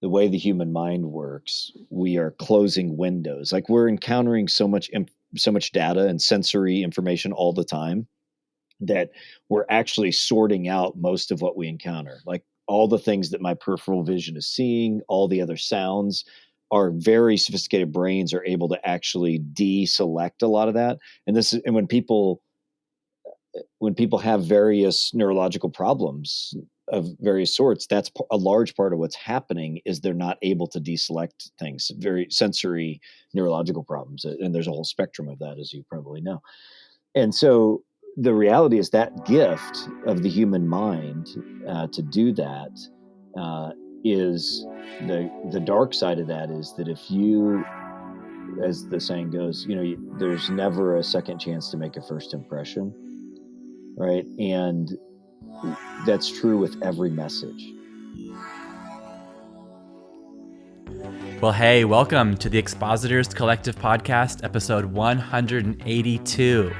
the way the human mind works, we are closing windows. Like we're encountering so much data and sensory information all the time that we're actually sorting out most of what we encounter. Like all the things that my peripheral vision is seeing, all the other sounds, our very sophisticated brains are able to actually deselect a lot of that. And when people have various neurological problems of various sorts, that's a large part of what's happening is they're not able to deselect things, very sensory neurological problems. And there's a whole spectrum of that, as you probably know. And so the reality is that gift of the human mind to do that is the dark side of that is that if you, as the saying goes, there's never a second chance to make a first impression, right? And that's true with every message. Well, hey, welcome to the Expositors Collective Podcast, episode 182.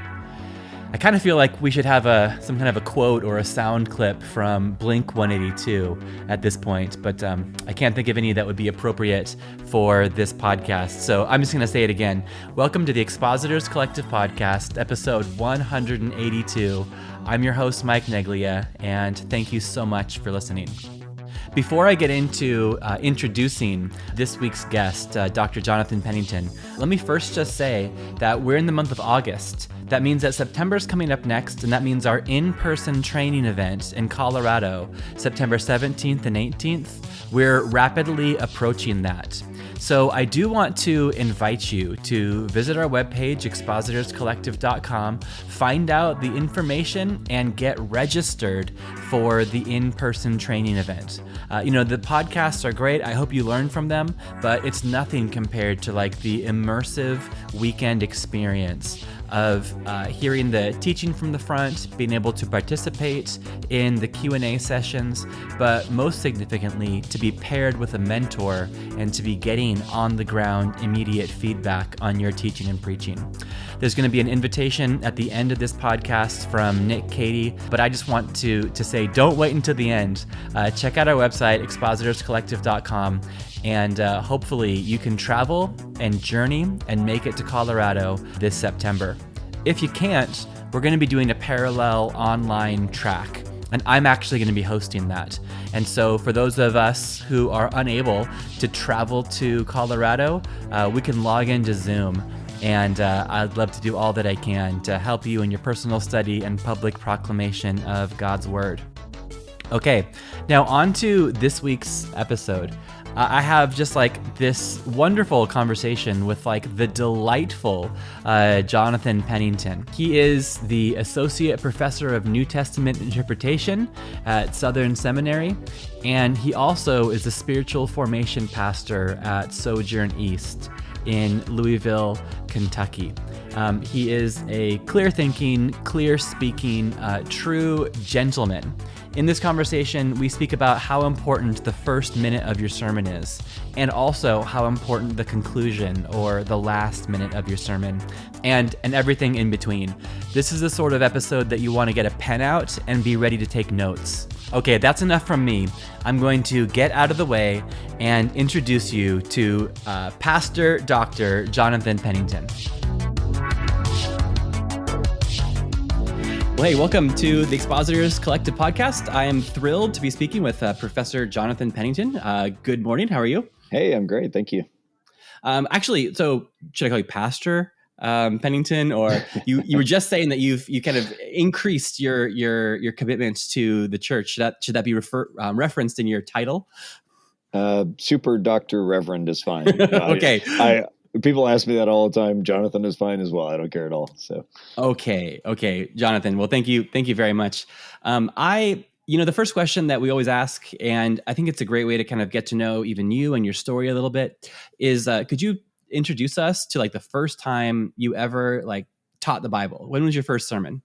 I kind of feel like we should have some kind of a quote or a sound clip from Blink 182 at this point, but I can't think of any that would be appropriate for this podcast. So I'm just going to say it again. Welcome to the Expositors Collective Podcast, episode 182. I'm your host, Mike Neglia, and thank you so much for listening. Before I get into introducing this week's guest, Dr. Jonathan Pennington, let me first just say that we're in the month of August. That means that September's coming up next, and that means our in-person training event in Colorado, September 17th and 18th, we're rapidly approaching that. So I do want to invite you to visit our webpage, expositorscollective.com, find out the information, and get registered for the in-person training event. The podcasts are great. I hope you learn from them, but it's nothing compared to like the immersive weekend experience of hearing the teaching from the front, being able to participate in the Q&A sessions, but most significantly, to be paired with a mentor and to be getting on-the-ground immediate feedback on your teaching and preaching. There's going to be an invitation at the end of this podcast from Nick Cady, but I just want to say don't wait until the end. Check out our website, expositorscollective.com, and hopefully you can travel and journey and make it to Colorado this September. If you can't, we're going to be doing a parallel online track, and I'm actually going to be hosting that. And so for those of us who are unable to travel to Colorado, we can log into Zoom, and I'd love to do all that I can to help you in your personal study and public proclamation of God's Word. Okay, now on to this week's episode. I have just like this wonderful conversation with like the delightful Jonathan Pennington. He is the Associate Professor of New Testament Interpretation at Southern Seminary, and he also is the Spiritual Formation Pastor at Sojourn East in Louisville, Kentucky. He is a clear-thinking, clear-speaking, true gentleman. In this conversation, we speak about how important the first minute of your sermon is, and also how important the conclusion or the last minute of your sermon, and everything in between. This is the sort of episode that you want to get a pen out and be ready to take notes. Okay, that's enough from me. I'm going to get out of the way and introduce you to Pastor Dr. Jonathan Pennington. Well, hey, welcome to the Expositors Collective Podcast. I am thrilled to be speaking with Professor Jonathan Pennington. Good morning. How are you? Hey, I'm great. Thank you. Actually, so should I call you Pastor Pennington, or you were just saying that you kind of increased your commitment to the church? Should that be referenced in your title? Super Doctor Reverend is fine. Okay. People ask me that all the time. Jonathan is fine as well. I don't care at all. So okay, Jonathan. Well, thank you very much. The first question that we always ask, and I think it's a great way to kind of get to know even you and your story a little bit, is could you introduce us to like the first time you ever like taught the Bible? When was your first sermon?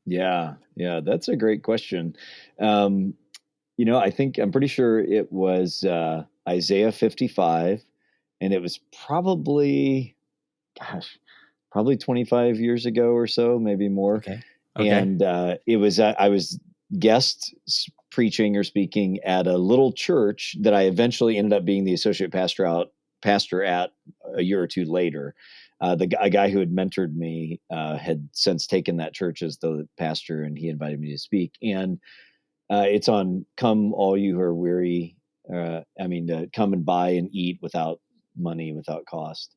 Yeah, that's a great question. I think I'm pretty sure it was Isaiah 55, and it was probably 25 years ago or so, maybe more. Okay. And it was I was guest preaching or speaking at a little church that I eventually ended up being the associate pastor at a year or two later. A guy who had mentored me had since taken that church as the pastor, and he invited me to speak. And it's on "Come, all you who are weary." Come and buy and eat without money, without cost.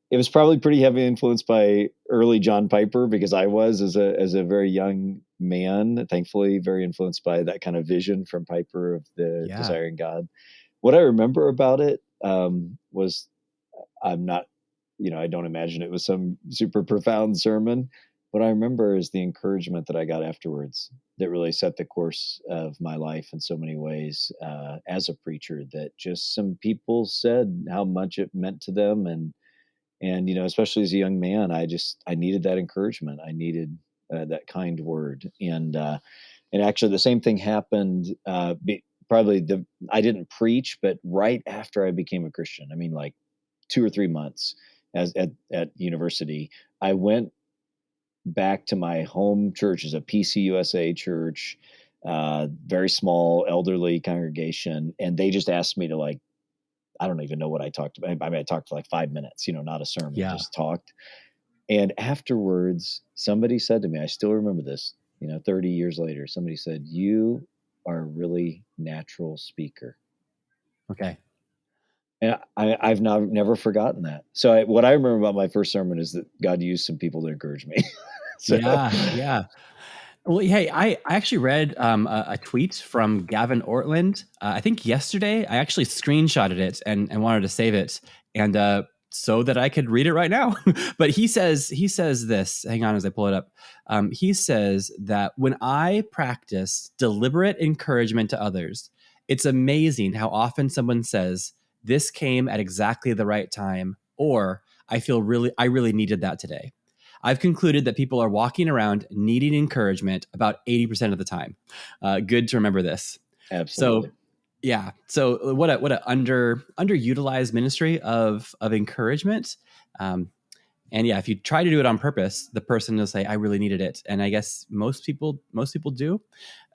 It was probably pretty heavily influenced by early John Piper, because I was, as a very young man, thankfully very influenced by that kind of vision from Piper of the Yeah. desiring God. What I remember about it was, I'm not, I don't imagine it was some super profound sermon. What I remember is the encouragement that I got afterwards that really set the course of my life in so many ways as a preacher, that just some people said how much it meant to them. And especially as a young man, I needed that encouragement. I needed that kind word. And actually the same thing happened, I didn't preach, but right after I became a Christian, I mean, like 2 or 3 months at university, I went back to my home church, as a PCUSA church, very small elderly congregation. And they just asked me to, like, I don't even know what I talked about. I mean, I talked for like 5 minutes, not a sermon, Yeah. just talked. And afterwards, somebody said to me, I still remember this, 30 years later, somebody said, "You are a really natural speaker." Okay. And I've never forgotten that. So what I remember about my first sermon is that God used some people to encourage me. So Yeah. Yeah. Well, hey, I actually read a tweet from Gavin Ortland. I think yesterday. I actually screenshotted it and wanted to save it, and so that I could read it right now. But he says this. Hang on, as I pull it up. He says that when I practice deliberate encouragement to others, it's amazing how often someone says, "This came at exactly the right time," or I really needed that today." I've concluded that people are walking around needing encouragement about 80% of the time. Good to remember this. absolutely. So, yeah. So, what a underutilized ministry of encouragement. Um, and yeah, if you try to do it on purpose, the person will say, "I really needed it." And I guess most people do,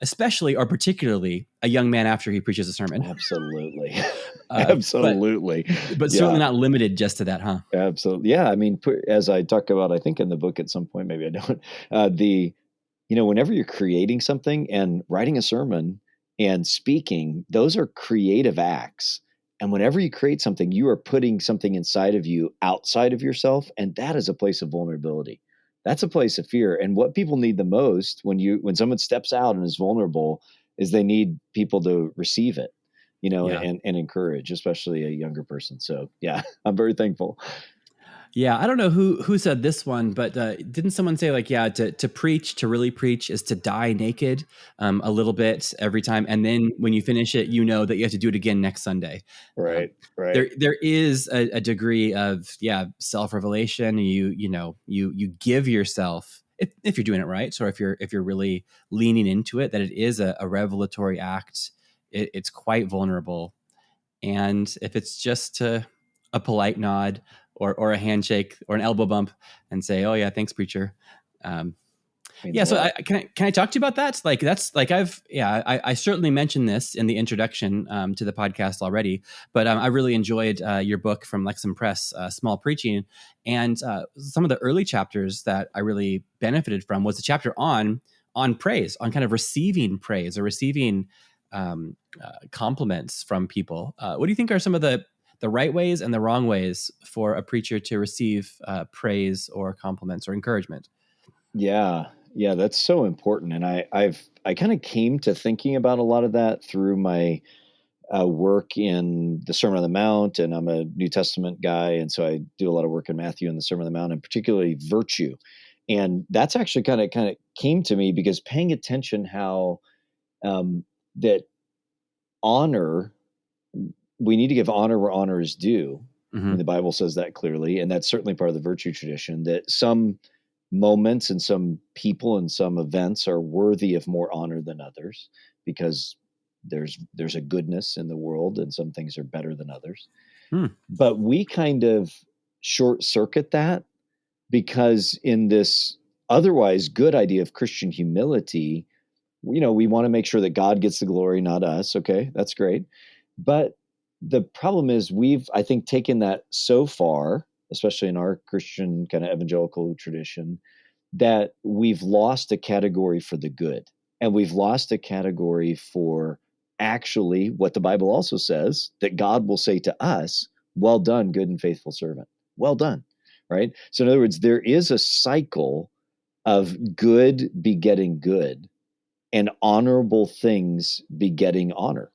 especially or particularly a young man after he preaches a sermon. Absolutely. Uh, but Absolutely. but certainly Yeah. not limited just to that, huh? Absolutely. Yeah. I mean, as I talk about, I think in the book at some point, maybe I don't, whenever you're creating something and writing a sermon and speaking, those are creative acts. And whenever you create something, you are putting something inside of you outside of yourself. And that is a place of vulnerability. That's a place of fear. And what people need the most when someone steps out and is vulnerable is they need people to receive it, Yeah. and encourage, especially a younger person. So yeah, I'm very thankful. Yeah, I don't know who said this one, but didn't someone say like, yeah, to preach, to really preach, is to die naked a little bit every time, and then when you finish it, you know that you have to do it again next Sunday. Um, Right. Right. there is a degree of self revelation. You give yourself if you're doing it right, or if you're really leaning into it, that it is a revelatory act. It's quite vulnerable, and if it's just a polite nod or a handshake or an elbow bump and say, "Oh yeah, thanks, preacher." Um, Means yeah, a so lot. can I talk to you about that? Like that's like I certainly mentioned this in the introduction to the podcast already, but I really enjoyed your book from Lexham Press, Small Preaching, and some of the early chapters that I really benefited from was the chapter on praise, on kind of receiving praise or receiving compliments from people. What do you think are some of the right ways and the wrong ways for a preacher to receive praise or compliments or encouragement? Yeah, yeah, that's so important. And I kind of came to thinking about a lot of that through my work in the Sermon on the Mount, and I'm a New Testament guy, and so I do a lot of work in Matthew and the Sermon on the Mount, and particularly virtue. And that's actually kind of came to me because paying attention how that honor, we need to give honor where honor is due. I Hmm. mean, the Bible says that clearly, and that's certainly part of the virtue tradition, that some moments and some people and some events are worthy of more honor than others, because there's a goodness in the world and some things are better than others. Hmm. But we kind of short circuit that, because in this otherwise good idea of Christian humility, we want to make sure that God gets the glory, not us. Okay, that's great. But the problem is I think, taken that so far, especially in our Christian kind of evangelical tradition, that we've lost a category for the good. And we've lost a category for actually what the Bible also says, that God will say to us, well done, good and faithful servant. Well done. Right. So, in other words, there is a cycle of good begetting good and honorable things begetting honor.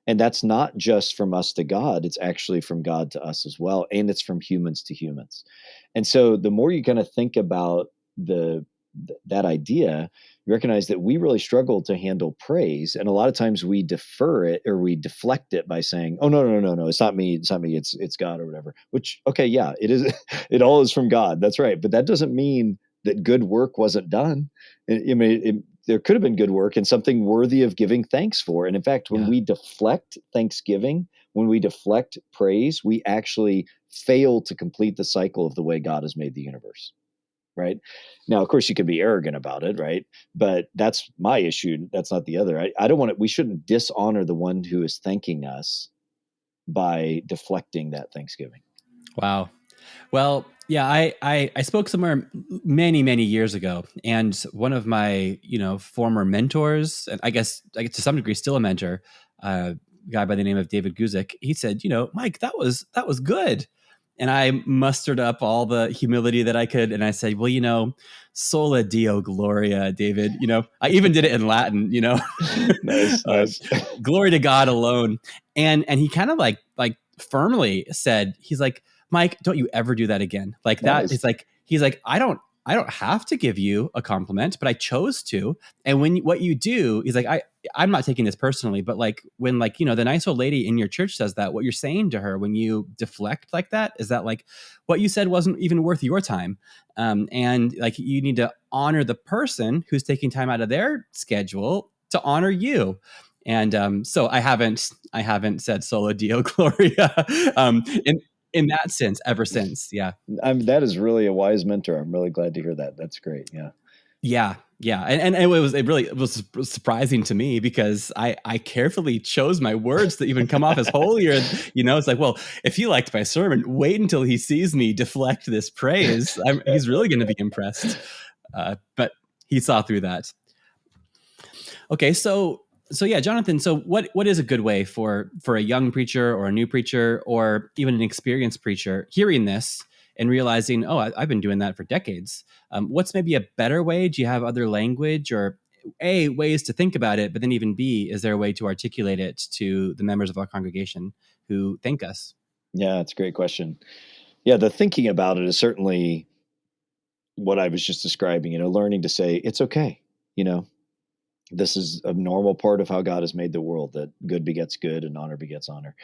And that's not just from us to God, it's actually from God to us as well. And it's from humans to humans. And so the more you kind of think about the that idea, you recognize that we really struggle to handle praise. And a lot of times we defer it, or we deflect it by saying, oh, no, it's not me, it's God, or whatever. Which, okay, yeah, it is. It all is from God. That's right. But that doesn't mean that good work wasn't done. There could have been good work and something worthy of giving thanks for. And in fact, when Yeah. we deflect thanksgiving, when we deflect praise, we actually fail to complete the cycle of the way God has made the universe. Right. Now, of course, you can be arrogant about it, right? But that's my issue. That's not the other. I don't want to, we shouldn't dishonor the one who is thanking us by deflecting that thanksgiving. Wow. Well, yeah, I spoke somewhere many, many years ago, and one of my, former mentors, and I guess to some degree still a mentor, a guy by the name of David Guzik, he said, Mike, that was good. And I mustered up all the humility that I could, and I said, well, sola Deo Gloria, David. I even did it in Latin. Nice, nice. Glory to God alone. And he kind of like firmly said, he's like, Mike, don't you ever do that again. Like that. Nice. It's like, he's like, I don't have to give you a compliment, but I chose to. And what you do is like, I'm not taking this personally, but like when the nice old lady in your church says that, what you're saying to her when you deflect like that is that like what you said wasn't even worth your time. And like, you need to honor the person who's taking time out of their schedule to honor you. And so I haven't said Solo Deo Gloria in that sense ever since. Yeah. That is really a wise mentor. I'm really glad to hear that. That's great. Yeah. Yeah. Yeah. And it was surprising to me because I carefully chose my words to even come off as holier. It's like, well, if he liked my sermon, wait until he sees me deflect this praise. He's really going to be impressed. But he saw through that. Okay. So yeah, Jonathan, so what is a good way for a young preacher or a new preacher or even an experienced preacher hearing this and realizing, oh, I've been doing that for decades. What's maybe a better way? Do you have other language or A, ways to think about it, but then even B, is there a way to articulate it to the members of our congregation who thank us? Yeah, it's a great question. Yeah, the thinking about it is certainly what I was just describing, learning to say, it's okay. This is a normal part of how God has made the world, that good begets good and honor begets honor.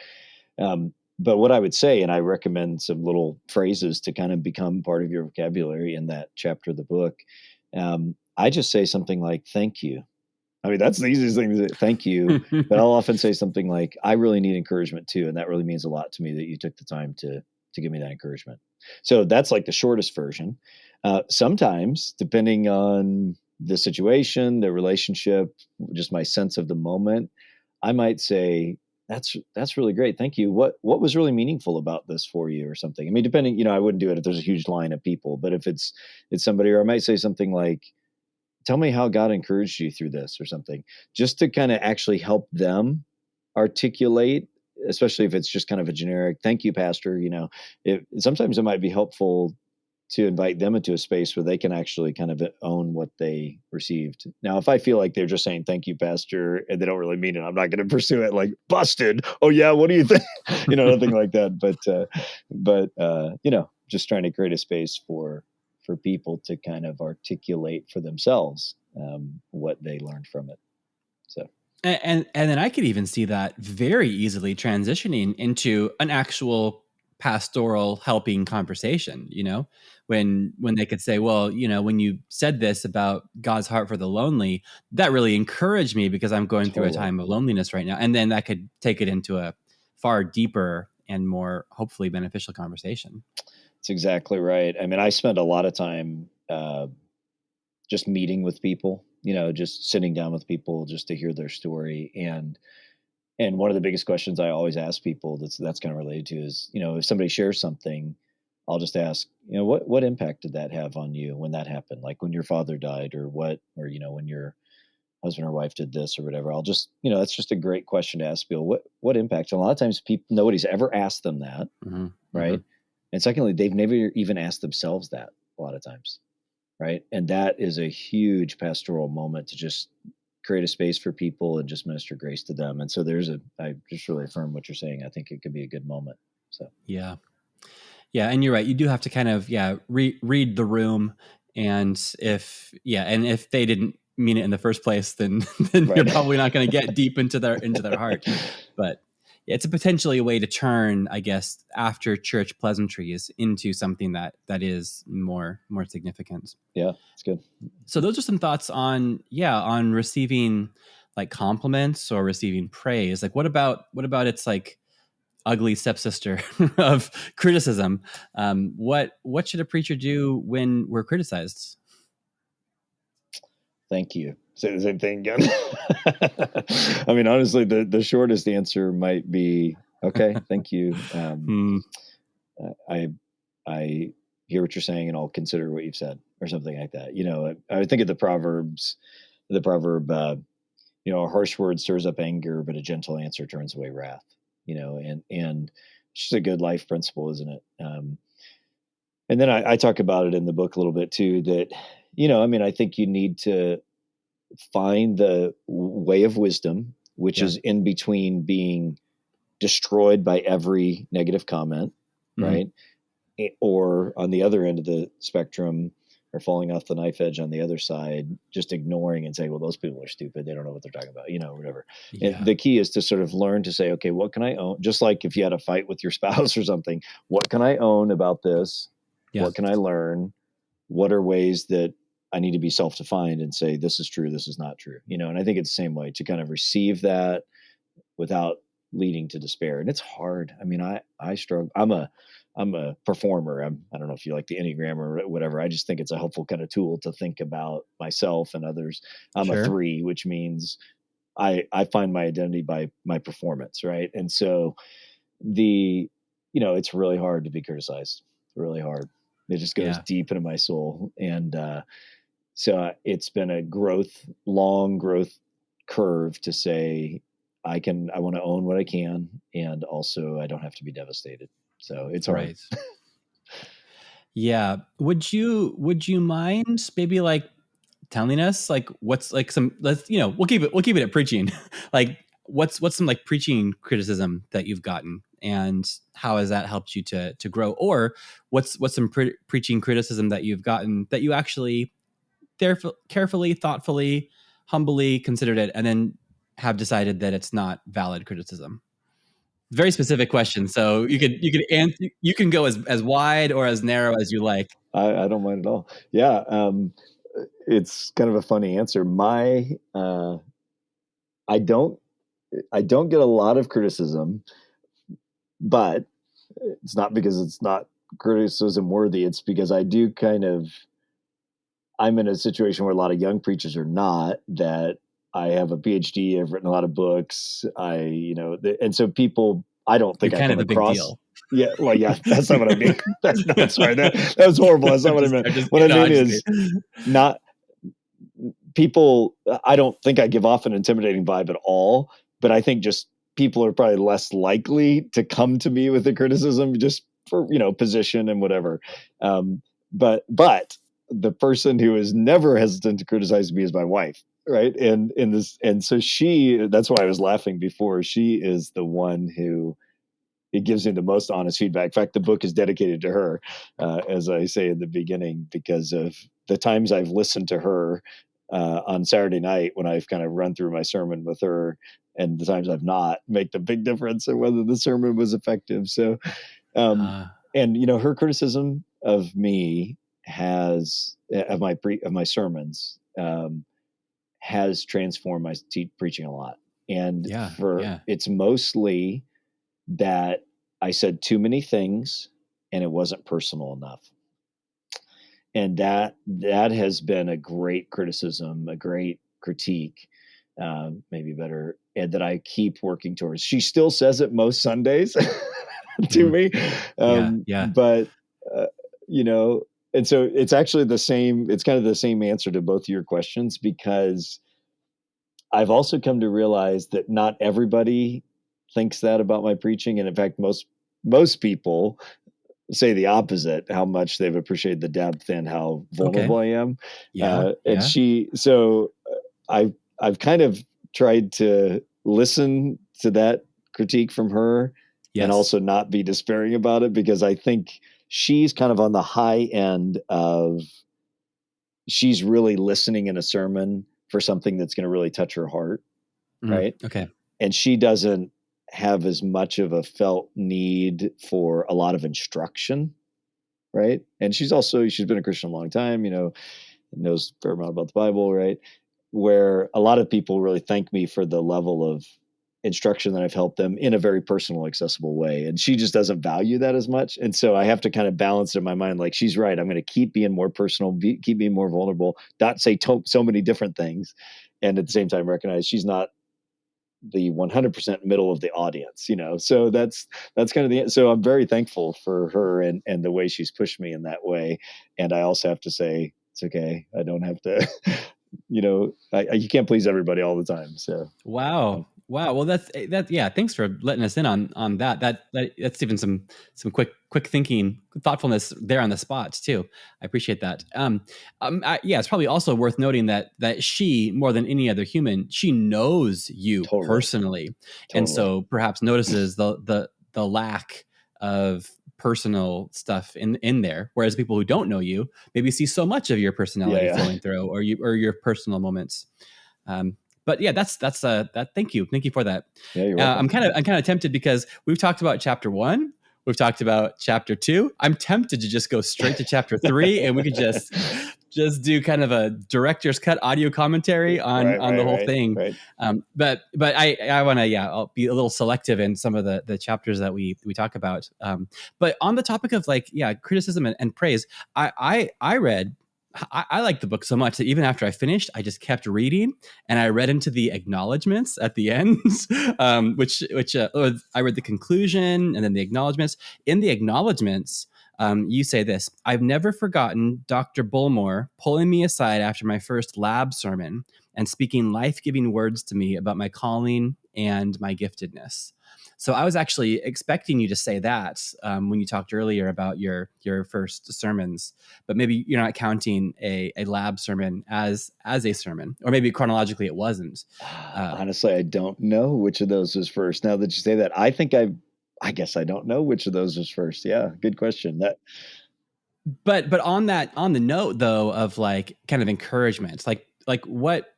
But what I would say, and I recommend some little phrases to kind of become part of your vocabulary in that chapter of the book. I just say something like, thank you. I mean, that's the easiest thing to say, thank you. But I'll often say something like, I really need encouragement too. And that really means a lot to me that you took the time to give me that encouragement. So that's like the shortest version. Sometimes, depending on the situation, the relationship, just my sense of the moment, I might say, that's really great. Thank you. What was really meaningful about this for you, or something? I mean, depending, I wouldn't do it if there's a huge line of people, but if it's somebody, or I might say something like, tell me how God encouraged you through this, or something, just to kind of actually help them articulate, especially if it's just kind of a generic thank you, pastor. Sometimes it might be helpful to invite them into a space where they can actually kind of own what they received. Now, if I feel like they're just saying thank you, pastor, and they don't really mean it, I'm not going to pursue it like, busted. Oh yeah, what do you think? Nothing like that. But just trying to create a space for people to kind of articulate for themselves what they learned from it. So. And then I could even see that very easily transitioning into an actual pastoral helping conversation, when they could say, well, when you said this about God's heart for the lonely, that really encouraged me because I'm going through a Totally. time of loneliness right now. And then that could take it into a far deeper and more hopefully beneficial conversation. That's exactly right. I mean, I spend a lot of time just meeting with people just sitting down with people just to hear their story. And one of the biggest questions I always ask people that's kind of related to is, if somebody shares something, I'll just ask, what impact did that have on you when that happened? Like when your father died, or when your husband or wife did this or whatever. I'll just, that's just a great question to ask people. What impact? And a lot of times people, nobody's ever asked them that, Mm-hmm. right? And secondly, they've never even asked themselves that a lot of times, right? And that is a huge pastoral moment to just create a space for people and just minister grace to them. And so I just really affirm what you're saying. I think it could be a good moment. So Yeah. Yeah. And you're right. You do have to kind of, read the room. And if they didn't mean it in the first place, then Right. you're probably not going to get deep into their heart. But it's a potentially a way to turn, I guess, after church pleasantries into something that is more significant. Yeah, it's good. So those are some thoughts on receiving like compliments or receiving praise. Like what about its like ugly stepsister of criticism? What should a preacher do when we're criticized? Thank you. Say the same thing again. I mean, honestly, the shortest answer might be, okay, thank you. I I hear what you're saying, and I'll consider what you've said, or something like that. I think of the proverb, a harsh word stirs up anger, but a gentle answer turns away wrath. And it's just a good life principle, isn't it? And then I talk about it in the book a little bit too. That I think you need to find the way of wisdom, which is in between being destroyed by every negative comment, right? Or on the other end of the spectrum, or falling off the knife edge on the other side, just ignoring and saying, well, those people are stupid. They don't know what they're talking about, whatever. Yeah. And the key is to sort of learn to say, okay, what can I own? Just like if you had a fight with your spouse or something, what can I own about this? Yeah. What can I learn? What are ways that I need to be self-defined and say, this is true, this is not true, and I think it's the same way to kind of receive that without leading to despair. And it's hard. I mean, I struggle. I'm a performer. I don't know if you like the Enneagram or whatever. I just think it's a helpful kind of tool to think about myself and others. I'm a 3, which means I find my identity by my performance. Right. And so it's really hard to be criticized. Really hard. It just goes deep into my soul. And, so it's been a long growth curve to say, I want to own what I can, and also I don't have to be devastated. So it's hard. Right. Yeah. Would you mind maybe like telling us like what's like we'll keep it at preaching. Like what's some like preaching criticism that you've gotten, and how has that helped you to grow? Or what's some preaching criticism that you've gotten that you actually carefully, thoughtfully, humbly considered it, and then have decided that it's not valid criticism? Very specific question. So you could answer, you can go as wide or as narrow as you like. I don't mind at all. Yeah. It's kind of a funny answer. I don't get a lot of criticism, but it's not because it's not criticism worthy. It's because I'm in a situation where a lot of young preachers are not, that I have a PhD, I've written a lot of books. And so people, I don't think You're I kind come of a big across. deal. Yeah. Well, yeah, that's not what I mean. Sorry. That was horrible. That's not what I meant. What I mean is not people. I don't think I give off an intimidating vibe at all, but I think just people are probably less likely to come to me with a criticism just for, position and whatever. But the person who is never hesitant to criticize me is my wife, right? And so that's why I was laughing before. She is the one who it gives me the most honest feedback. In fact, the book is dedicated to her, as I say in the beginning, because of the times I've listened to her on Saturday night when I've kind of run through my sermon with her, and the times I've not, make the big difference in whether the sermon was effective. So, and her criticism of me of my sermons has transformed my preaching a lot. And it's mostly that I said too many things and it wasn't personal enough. and that has been a great criticism, a great critique, maybe better, and that I keep working towards. She still says it most Sundays to Mhm. me, Yeah, yeah. but uh, you know, and so it's actually the same. It's kind of the same answer to both of your questions, because I've also come to realize that not everybody thinks that about my preaching, and in fact, most people say the opposite, how much they've appreciated the depth and how Okay. vulnerable I am. Yeah, And yeah. she, so I've kind of tried to listen to that critique from her and Yes. also not be despairing about it, because I think she's kind of on the high end of, she's really listening in a sermon for something that's going to really touch her heart. Right. Okay. And she doesn't have as much of a felt need for a lot of instruction, right? And she's been a Christian a long time, knows a fair amount about the Bible, right? Where a lot of people really thank me for the level of instruction that I've helped them in a very personal, accessible way. And she just doesn't value that as much. And so I have to kind of balance it in my mind, like, she's right. I'm going to keep being more personal, keep being more vulnerable, not say so many different things. And at the same time, recognize she's not the 100% middle of the audience, so that's kind of so I'm very thankful for her and the way she's pushed me in that way. And I also have to say, it's okay, I don't have to you can't please everybody all the time, so Wow. Wow. Well, that. Yeah. Thanks for letting us in on that. That's even some quick thinking, thoughtfulness there on the spot too. I appreciate that. Yeah, it's probably also worth noting that she, more than any other human, she knows you totally personally, and totally so perhaps notices the lack of personal stuff in there, whereas people who don't know you maybe see so much of your yeah, personality yeah. flowing through, or your personal moments. Um, but yeah, that's that. Thank you for that. Yeah, you're welcome. I'm kind of tempted because we've talked about chapter 1, we've talked about chapter 2. I'm tempted to just go straight to chapter 3, and we could just do kind of a director's cut audio commentary Right, on the right, whole right, thing. right. But I want to, yeah, I'll be a little selective in some of the chapters that we talk about. But on the topic of, like, yeah, criticism and praise, I read. I liked the book so much that even after I finished, I just kept reading, and I read into the acknowledgments at the end, which I read the conclusion and then the acknowledgments. In the acknowledgments, you say this: "I've never forgotten Dr. Bullmore pulling me aside after my first lab sermon and speaking life-giving words to me about my calling and my giftedness." So I was actually expecting you to say that when you talked earlier about your first sermons, but maybe you're not counting a lab sermon as a sermon, or maybe chronologically it wasn't. Honestly, I don't know which of those was first. Now that you say that, I guess I don't know which of those was first. Yeah, good question. That But on the note though of, like, kind of encouragement, like what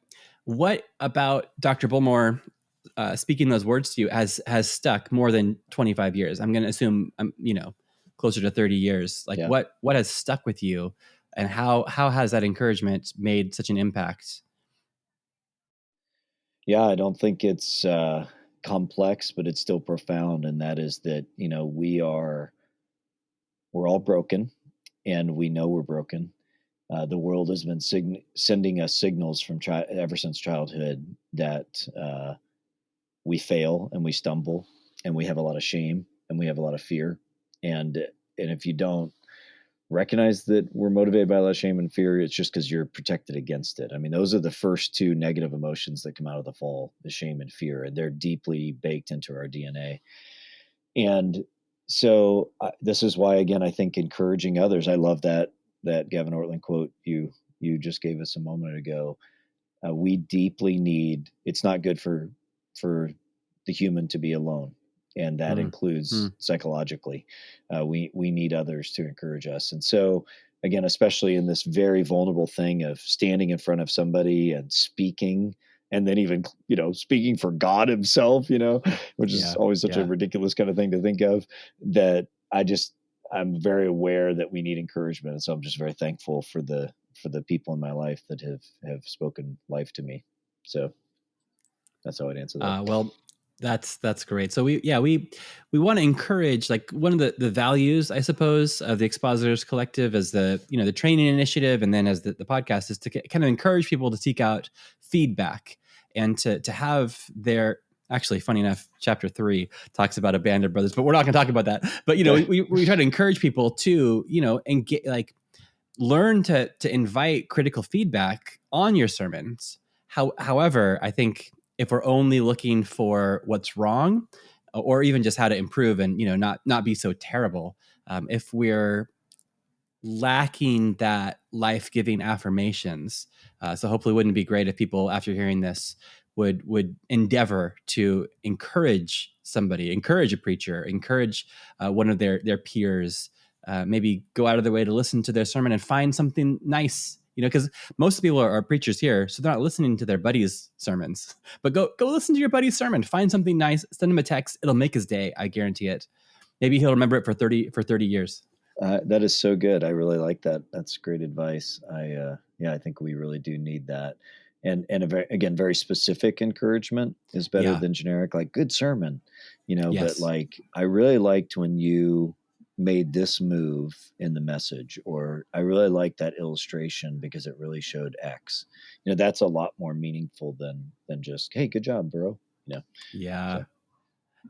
about Dr. Bullmore speaking those words to you has stuck more than 25 years? I'm going to assume, closer to 30 years. Like, yeah. what has stuck with you, and how has that encouragement made such an impact? Yeah, I don't think it's complex, but it's still profound. And that is that, we're all broken, and we know we're broken. The world has been sending us signals from ever since childhood that we fail and we stumble and we have a lot of shame and we have a lot of fear. And if you don't recognize that we're motivated by a lot of shame and fear, it's just because you're protected against it. I mean, those are the first two negative emotions that come out of the fall, the shame and fear, and they're deeply baked into our DNA. And so this is why, again, I think encouraging others. I love that Gavin Ortland quote you just gave us a moment ago. We deeply need. It's not good for the human to be alone, and that Mm, includes mm, psychologically. We need others to encourage us, and so again, especially in this very vulnerable thing of standing in front of somebody and speaking, and then even speaking for God Himself, which is yeah, always such a yeah. ridiculous kind of thing to think of. That I'm very aware that we need encouragement, and so I'm just very thankful for the people in my life that have spoken life to me. So that's how I'd answer that. Well, That's great. So we want to encourage, like, one of the values, I suppose, of the Expositors Collective as the training initiative, and then as the podcast, is to kind of encourage people to seek out feedback and to have their. Actually, funny enough, chapter 3 talks about a band of brothers, but we're not going to talk about that. But Okay. we try to encourage people to and get, like, learn to invite critical feedback on your sermons. However, I think if we're only looking for what's wrong, or even just how to improve and not be so terrible, if we're lacking that life-giving affirmations, so hopefully, it wouldn't be great if people, after hearing this, would endeavor to encourage somebody, encourage a preacher, encourage one of their peers, maybe go out of their way to listen to their sermon and find something nice. Because most people are preachers here, so they're not listening to their buddies' sermons. But go listen to your buddy's sermon. Find something nice. Send him a text. It'll make his day. I guarantee it. Maybe he'll remember it for 30 years. That is so good. I really like that. That's great advice. I think we really do need that. And very specific encouragement is better Yeah. than generic, like good sermon, Yes. but like, I really liked when you made this move in the message, or I really liked that illustration because it really showed X. That's a lot more meaningful than just, hey, good job, bro. Yeah. So.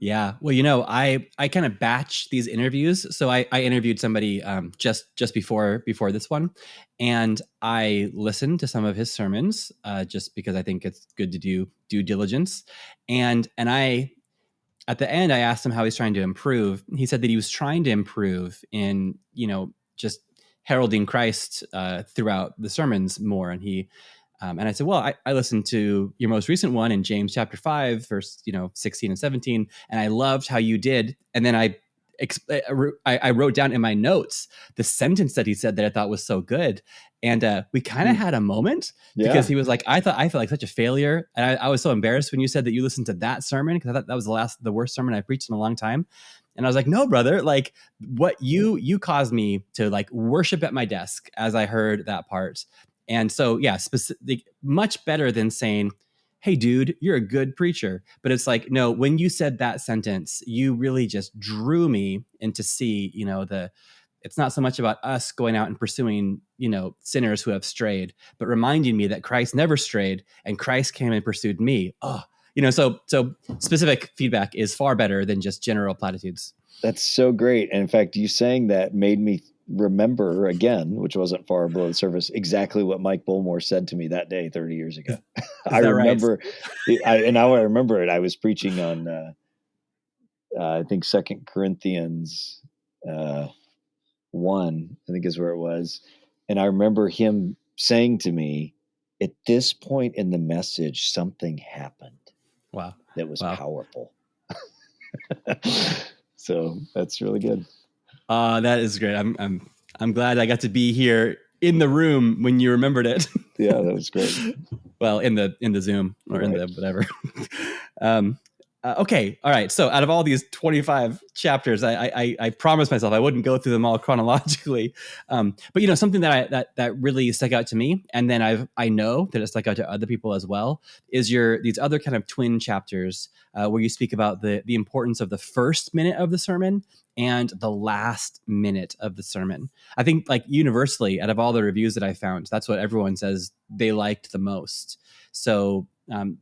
Yeah. Well, I kind of batch these interviews. So I interviewed somebody just before this one, and I listened to some of his sermons just because I think it's good to do due diligence. And I, at the end, I asked him how he's trying to improve. He said that he was trying to improve in just heralding Christ throughout the sermons more. And and I said, well, I listened to your most recent one in James chapter 5, verse 16 and 17, and I loved how you did. And then I wrote down in my notes the sentence that he said that I thought was so good. And we kind of had a moment, because he was like, I felt like such a failure. And I was so embarrassed when you said that you listened to that sermon, because I thought that was the worst sermon I preached in a long time. And I was like, no, brother, like, what you caused me to, like, worship at my desk as I heard that part. And so, yeah, much better than saying, hey, dude, you're a good preacher. But it's like, no, when you said that sentence, you really just drew me into see, it's not so much about us going out and pursuing, sinners who have strayed, but reminding me that Christ never strayed and Christ came and pursued me. Oh, so specific feedback is far better than just general platitudes. That's so great. And in fact, you saying that made me remember again, which wasn't far below the surface, exactly what Mike Bullmore said to me that day 30 years ago. I remember, and now I remember it. I was preaching on, I think, 2 Corinthians 1, I think is where it was. And I remember him saying to me, at this point in the message, something happened. Wow. That was powerful. So that's really good. That is great. I'm glad I got to be here in the room when you remembered it. Yeah, that was great. Well, in the Zoom or in the whatever. Okay. All right. So out of all these 25 chapters, I promised myself I wouldn't go through them all chronologically. But something that really stuck out to me, and then I know that it stuck out to other people as well, is these other kind of twin chapters where you speak about the importance of the first minute of the sermon and the last minute of the sermon. I think, like, universally, out of all the reviews that I found, that's what everyone says they liked the most. So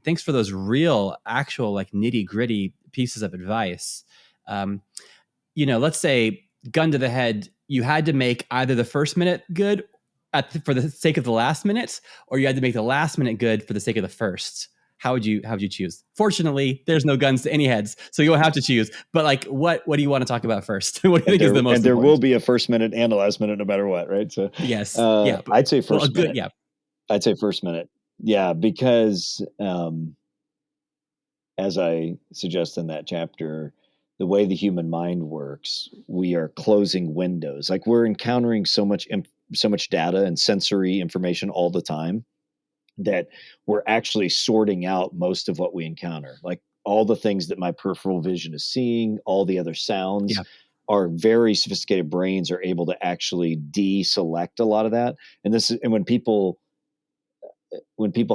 thanks for those real, actual, like, nitty gritty pieces of advice. Let's say, gun to the head, you had to make either the first minute good for the sake of the last minute, or you had to make the last minute good for the sake of the first. How would you choose? Fortunately, there's no guns to any heads, so you won't have to choose. But, like, what do you want to talk about first? What do you think is the most important? And there will be a first minute and a last minute no matter what, right? So yes, I'd say first minute. Yeah, I'd say first minute. Yeah, because as I suggest in that chapter, the way the human mind works, we are closing windows. Like, we're encountering so much data and sensory information all the time that we're actually sorting out most of what we encounter. Like, all the things that my peripheral vision is seeing, all the other sounds, our very sophisticated brains are able to actually deselect a lot of that. And when people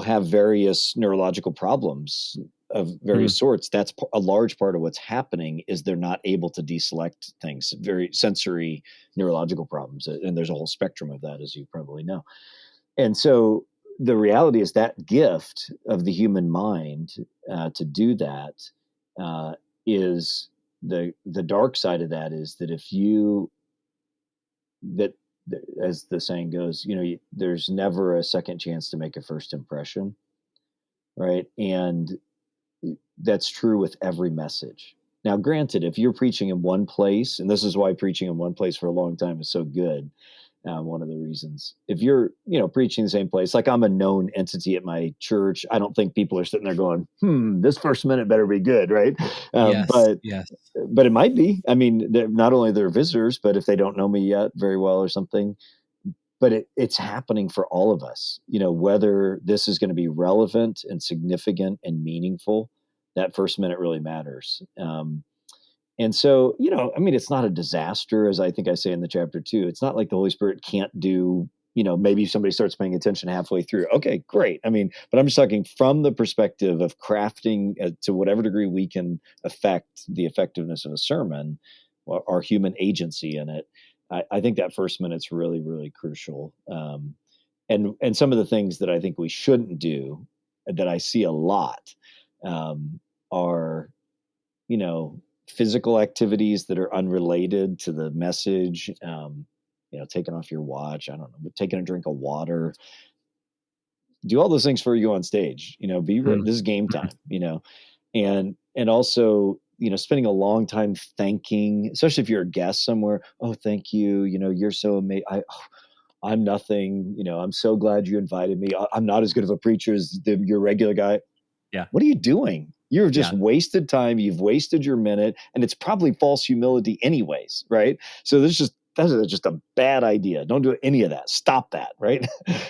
have various neurological problems of various sorts, that's a large part of what's happening is they're not able to deselect things, very sensory neurological problems. And there's a whole spectrum of that, as you probably know. And so the reality is that gift of the human mind to do that uh, is the dark side of that is that if you that as the saying goes, there's never a second chance to make a first impression, right? And that's true with every message. Now, granted, if you're preaching in one place, and this is why preaching in one place for a long time is so good, one of the reasons. If you're, preaching the same place, like I'm a known entity at my church, I don't think people are sitting there going, this first minute better be good, right? Yes. Yes. But it might be. I mean, not only they're visitors, but if they don't know me yet very well or something, but it's happening for all of us, whether this is going to be relevant and significant and meaningful, that first minute really matters. And so, I mean, it's not a disaster, as I think I say in the chapter too. It's not like the Holy Spirit can't do, maybe somebody starts paying attention halfway through. Okay, great. I mean, but I'm just talking from the perspective of crafting to whatever degree we can affect the effectiveness of a sermon, or our human agency in it. I think that first minute's really, really crucial. And some of the things that I think we shouldn't do, that I see a lot, are, physical activities that are unrelated to the message. Taking off your watch, I don't know, taking a drink of water, do all those things before you go on stage. This is game time. And also, spending a long time thanking, especially if you're a guest somewhere. Oh, thank you. You're so amazing. I'm nothing. I'm so glad you invited me. I'm not as good of a preacher as your regular guy. Yeah. What are you doing? You've just wasted time. You've wasted your minute, and it's probably false humility anyways, right? So that's just a bad idea. Don't do any of that. Stop that, right?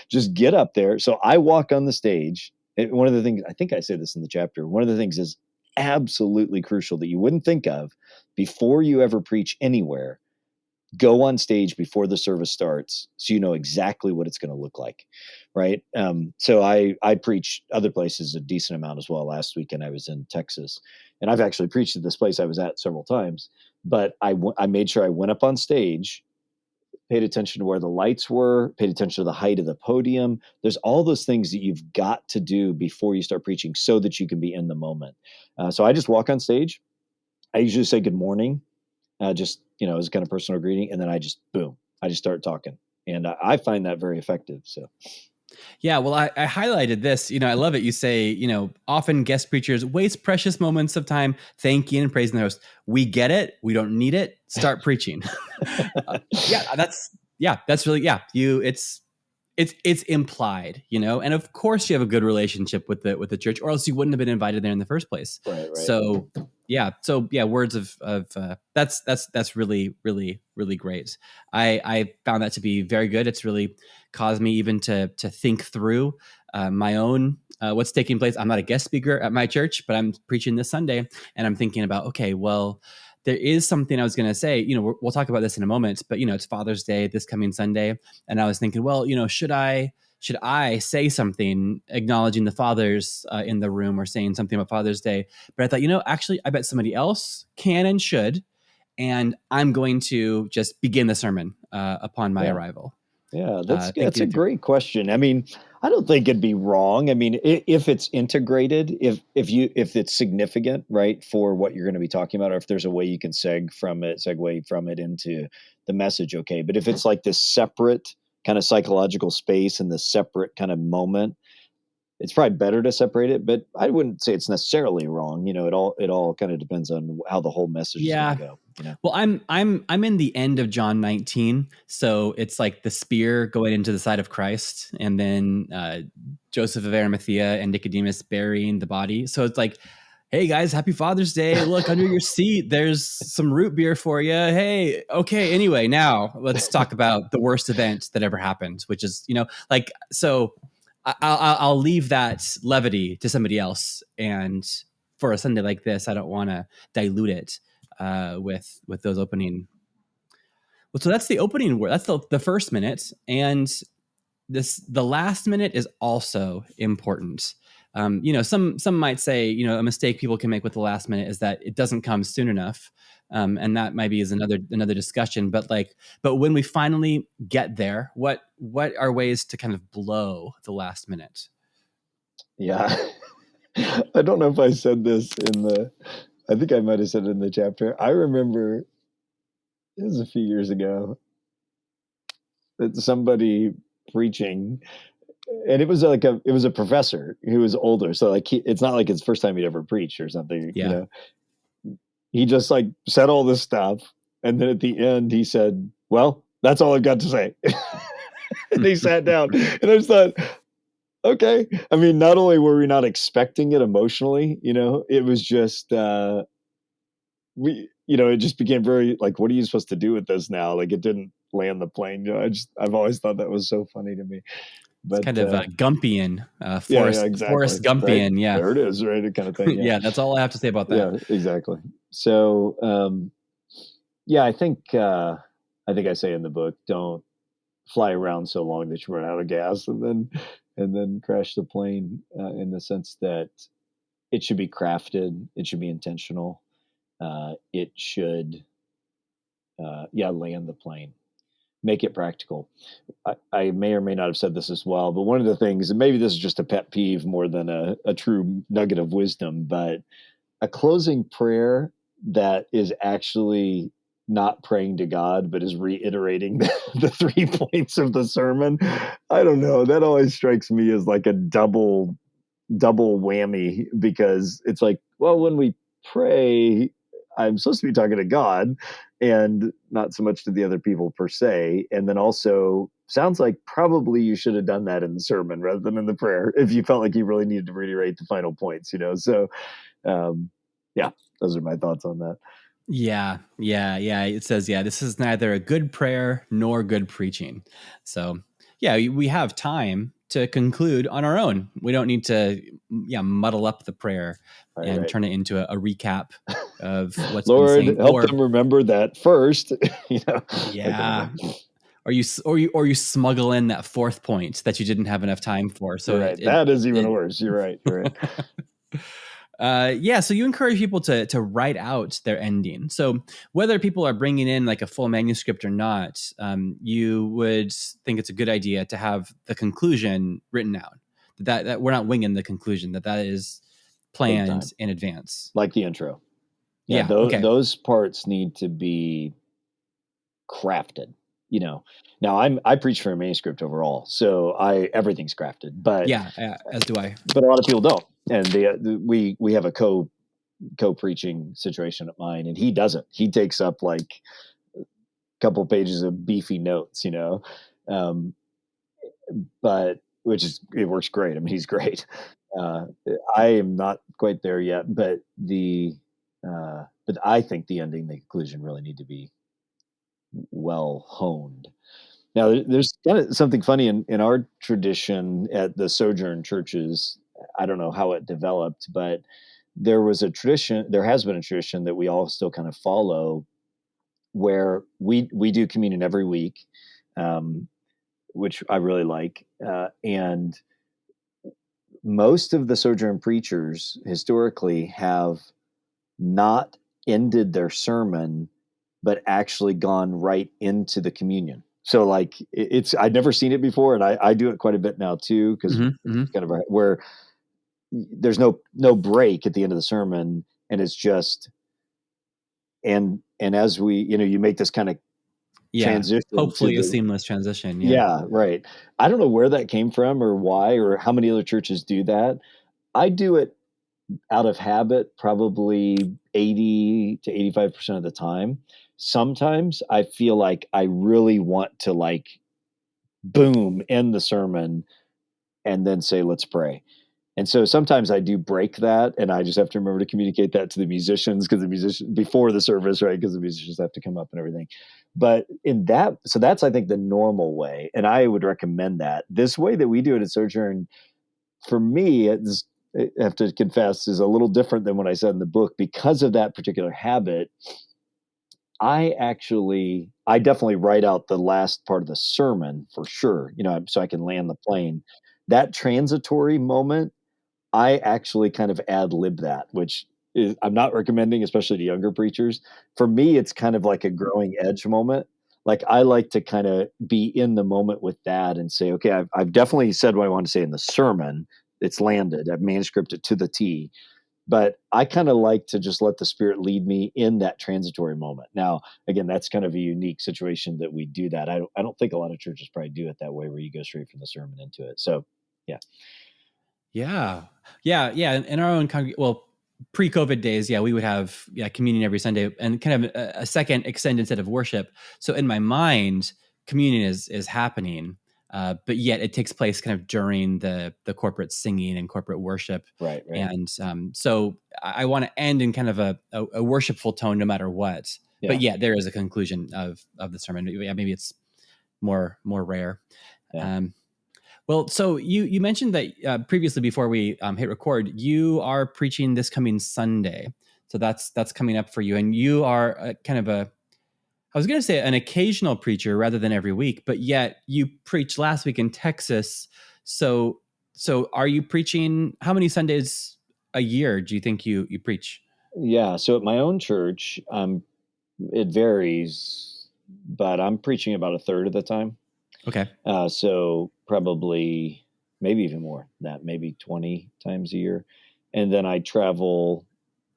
Just get up there. So I walk on the stage. And one of the things, I think I say this in the chapter, one of the things is absolutely crucial that you wouldn't think of before you ever preach anywhere. Go on stage before the service starts so you know exactly what it's going to look like, right? So I preach other places a decent amount as well. Last weekend I was in Texas, and I've actually preached at this place I was at several times, but I made sure I went up on stage, paid attention to where the lights were, paid attention to the height of the podium. There's all those things that you've got to do before you start preaching so that you can be in the moment. So I just walk on stage. I usually say good morning, just as kind of personal greeting, and then I just start talking, and I find that very effective. So Yeah, well, I highlighted this. I love it. You say, often guest preachers waste precious moments of time thanking and praising the host. We get it. We don't need it. Start preaching. That's really, it's implied, and of course you have a good relationship with the church, or else you wouldn't have been invited there in the first place. Right. So words of that's really, really, really great. I found that to be very good. It's really caused me even to think through my own what's taking place. I'm not a guest speaker at my church, but I'm preaching this Sunday, and I'm thinking about, okay, well, there is something I was going to say. We'll talk about this in a moment, but it's Father's Day this coming Sunday, and I was thinking, well, should I say something acknowledging the fathers in the room, or saying something about Father's Day? But I thought, actually, I bet somebody else can and should, and I'm going to just begin the sermon upon my arrival. Yeah, that's a great question. I mean, I don't think it'd be wrong. I mean, if it's integrated, if it's significant, right, for what you're going to be talking about, or if there's a way you can segue from it into the message, okay. But if it's like this separate kind of psychological space and this separate kind of moment, it's probably better to separate it. But I wouldn't say it's necessarily wrong. It all kind of depends on how the whole message is going to go. Well, I'm in the end of John 19, so it's like the spear going into the side of Christ, and then Joseph of Arimathea and Nicodemus burying the body. So it's like, hey guys, happy Father's Day. Look, under your seat, there's some root beer for you. Hey, okay. Anyway, now let's talk about the worst event that ever happened, which is, so I'll leave that levity to somebody else. And for a Sunday like this, I don't want to dilute it with those opening. Well, so that's the opening word. That's the first minute, and the last minute is also important. Some might say, a mistake people can make with the last minute is that it doesn't come soon enough. And that maybe is another discussion. But when we finally get there, what are ways to kind of blow the last minute? Yeah. I don't know if I said this I think I might have said it in the chapter. I remember it was a few years ago that somebody preaching, and it was a professor who was older. So like it's not like his first time he'd ever preached or something, Yeah. He just like said all this stuff. And then at the end he said, well, that's all I've got to say. And he sat down, and I just thought, okay. I mean, not only were we not expecting it emotionally, it was just, it just became very like, what are you supposed to do with this now? Like, it didn't land the plane. I've always thought that was so funny to me. It's But kind of Gumpian, yeah, Forrest exactly. Right Gumpian. Yeah. there, it is, right, kind of thing. Yeah, Yeah. That's all I have to say about that. yeah, exactly. So, yeah, I think I say in the book, don't fly around so long that you run out of gas, and then crash the plane. In the sense that it should be crafted, it should be intentional, it should, land the plane, make it practical. I may or may not have said this as well, but one of the things, and maybe this is just a pet peeve more than a true nugget of wisdom, but a closing prayer that is actually not praying to God, but is reiterating the 3 points of the sermon. I don't know. That always strikes me as like a double whammy, because it's like, well, when we pray, I'm supposed to be talking to God and not so much to the other people per se. And then also sounds like probably you should have done that in the sermon rather than in the prayer if you felt like you really needed to reiterate the final points. So, yeah, those are my thoughts on that. Yeah. It says, this is neither a good prayer nor good preaching. So, yeah, we have time to conclude on our own. We don't need to, muddle up the prayer and Right. turn it into a recap of what's been Lord, saying. help them remember that first. Yeah. Or you smuggle in that fourth point that you didn't have enough time for. So Right. That is even worse. You're right. You're right. So you encourage people to write out their ending. So whether people are bringing in like a full manuscript or not, you would think it's a good idea to have the conclusion written out. That we're not winging the conclusion. That is planned in advance, like the intro. Yeah. Okay. Those parts need to be crafted. Now I preach for a manuscript overall, so everything's crafted. But yeah, as do I. But a lot of people don't, and we have a co-preaching situation at mine, and he doesn't. He takes up like a couple pages of beefy notes, but it works great. I mean, he's great. I am not quite there yet, but I think the ending, the conclusion, really need to be well honed. Now, there's kind of something funny in our tradition at the Sojourn churches. I don't know how it developed, but there has been a tradition that we all still kind of follow, where we do communion every week, um, which I really like. And most of the Sojourn preachers historically have not ended their sermon, but actually gone right into the communion. So like I'd never seen it before, and I do it quite a bit now too, because it's kind of where there's no break at the end of the sermon, and it's just and as you make this kind of transition, hopefully a seamless transition. Yeah, right. I don't know where that came from or why or how many other churches do that. I do it out of habit, probably 80 to 85% of the time. Sometimes I feel like I really want to like boom end the sermon and then say let's pray. And so sometimes I do break that, and I just have to remember to communicate that to the musicians, because the musician before the service, right? Because the musicians have to come up and everything. But so that's, I think, the normal way, and I would recommend that. This way that we do it at Sojourn, for me, I have to confess, is a little different than what I said in the book because of that particular habit. I definitely write out the last part of the sermon for sure, so I can land the plane. That transitory moment, I actually kind of ad lib that, which is, I'm not recommending, especially to younger preachers. For me, it's kind of like a growing edge moment. Like I like to kind of be in the moment with that and say, okay, I've definitely said what I want to say in the sermon. It's landed. I've manuscripted to the T, but I kind of like to just let the Spirit lead me in that transitory moment. Now, again, that's kind of a unique situation that we do that. I don't think a lot of churches probably do it that way, where you go straight from the sermon into it. So, yeah. Yeah. Yeah. In our own pre-COVID days, we would have communion every Sunday and kind of a second extended set of worship. So in my mind, communion is happening, but yet it takes place kind of during the corporate singing and corporate worship. Right. And so I want to end in kind of a worshipful tone, no matter what. Yeah. But yeah, there is a conclusion of the sermon. Yeah, maybe it's more rare. Yeah. Well, so you mentioned that previously, before we hit record, you are preaching this coming Sunday. So that's coming up for you, and you are kind of I was going to say an occasional preacher rather than every week, but yet you preached last week in Texas. So are you preaching? How many Sundays a year do you think you preach? Yeah. So at my own church, it varies, but I'm preaching about a third of the time. Okay. So probably maybe even more than that, maybe 20 times a year. And then I travel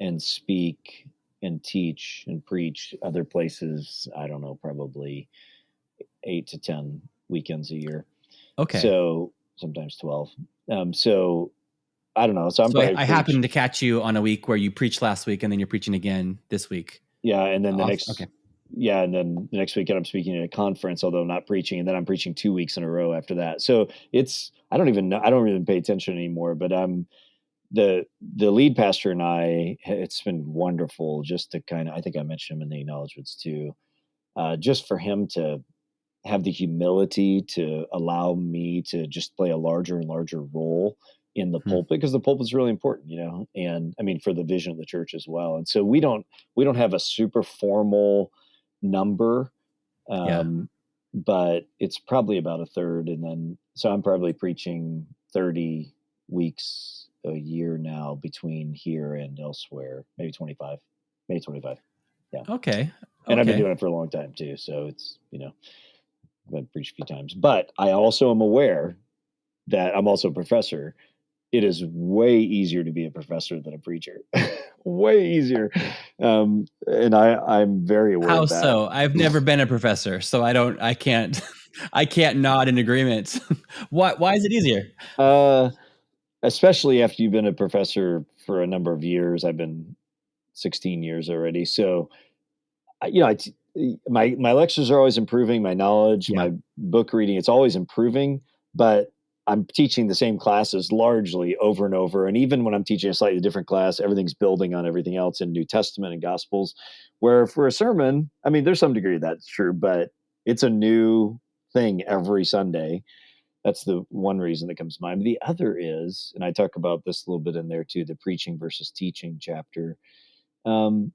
and speak and teach and preach other places. I don't know, probably 8 to 10 weekends a year. Okay. So sometimes 12. So I don't know. So I'm So probably I happened to catch you on a week where you preached last week, and then you're preaching again this week. yeah. And then Okay. yeah. And then the next weekend I'm speaking at a conference, although not preaching. And then I'm preaching 2 weeks in a row after that. So I don't even know. I don't even pay attention anymore, but the lead pastor and I, it's been wonderful just to kind of, I think I mentioned him in the acknowledgments too, just for him to have the humility to allow me to just play a larger and larger role in the Hmm. pulpit, because the pulpit is really important, and I mean for the vision of the church as well. And so we don't have a super formal number, Yeah. but it's probably about a third. And then so I'm probably preaching 30 weeks a year now between here and elsewhere, maybe 25, maybe 25. Yeah. Okay. And I've been Okay. doing it for a long time too. So it's, I've preached a few times, but I also am aware that I'm also a professor. It is way easier to be a professor than a preacher. Way easier. And I'm very aware How of that. so? I've never been a professor, so I can't I can't nod in agreement. Why is it easier? Uh, Especially after you've been a professor for a number of years. I've been 16 years already. So, my lectures are always improving, my knowledge, Yeah. my book reading, it's always improving, but I'm teaching the same classes largely over and over. And even when I'm teaching a slightly different class, everything's building on everything else in New Testament and Gospels. Where for a sermon, I mean, there's some degree that's true, but it's a new thing every Sunday. That's the one reason that comes to mind. The other is, and I talk about this a little bit in there too, the preaching versus teaching chapter. Um,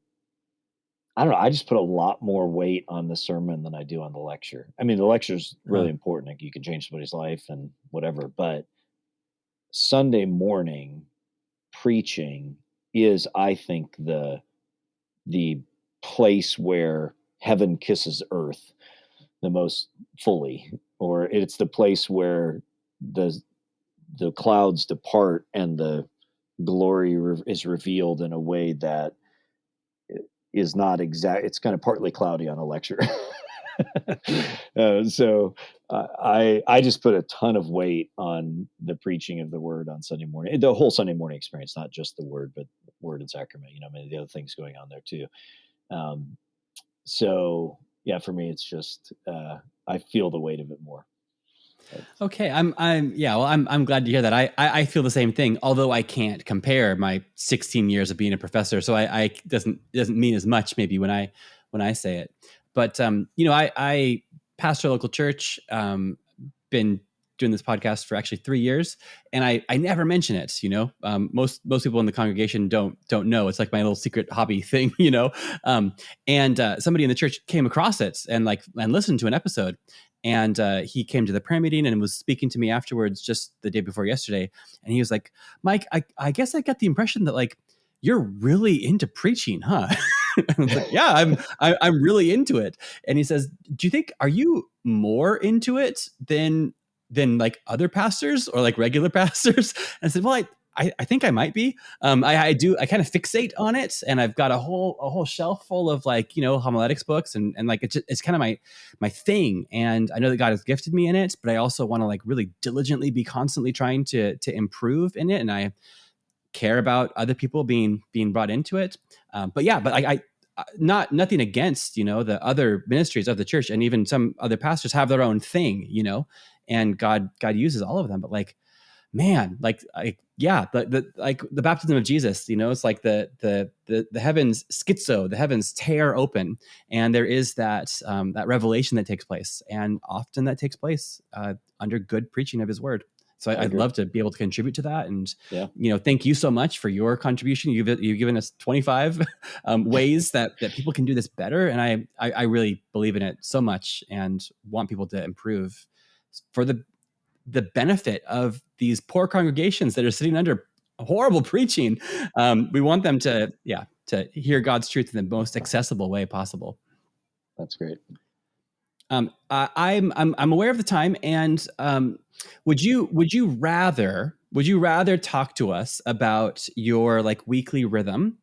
I don't know. I just put a lot more weight on the sermon than I do on the lecture. I mean, the lecture's Huh. really important. Like, you can change somebody's life and whatever, but Sunday morning preaching is, I think, the place where heaven kisses earth the most fully, or it's the place where the the clouds depart and the glory is revealed in a way that is not exact. It's kind of partly cloudy on a lecture. So I just put a ton of weight on the preaching of the word on Sunday morning, the whole Sunday morning experience, not just the word, but word and sacrament. Many of the other things going on there too. Um, so yeah, for me, it's just I feel the weight of it more. Okay. I'm glad to hear that. I feel the same thing, although I can't compare my 16 years of being a professor. So I doesn't mean as much maybe when I say it. But I pastor a local church, been doing this podcast for actually 3 years, and I never mention it. Most people in the congregation don't know. It's like my little secret hobby thing, and somebody in the church came across it and listened to an episode, and he came to the prayer meeting and was speaking to me afterwards, just the day before yesterday, and he was like, "Mike, I guess I got the impression that you're really into preaching, huh?" I was like, "Yeah, I'm really into it." And he says, "Do you think, are you more into it than other pastors or regular pastors?" And I said, "Well, I think I might be. I kind of fixate on it, and I've got a whole shelf full of homiletics books, and it's kind of my thing. And I know that God has gifted me in it, but I also want to really diligently be constantly trying to improve in it, and I care about other people being brought into it. But I not nothing against the other ministries of the church, and even some other pastors have their own thing, and God uses all of them. But man, the baptism of Jesus, it's like the heavens schizo, the heavens tear open, and there is that revelation that takes place, and often that takes place under good preaching of His word. So I'd love to be able to contribute to that. And, thank you so much for your contribution. You've given us 25 ways that people can do this better. And I really believe in it so much and want people to improve for the benefit of these poor congregations that are sitting under horrible preaching. We want them to hear God's truth in the most accessible way possible. That's great. I'm aware of the time, and would you rather talk to us about your weekly rhythm,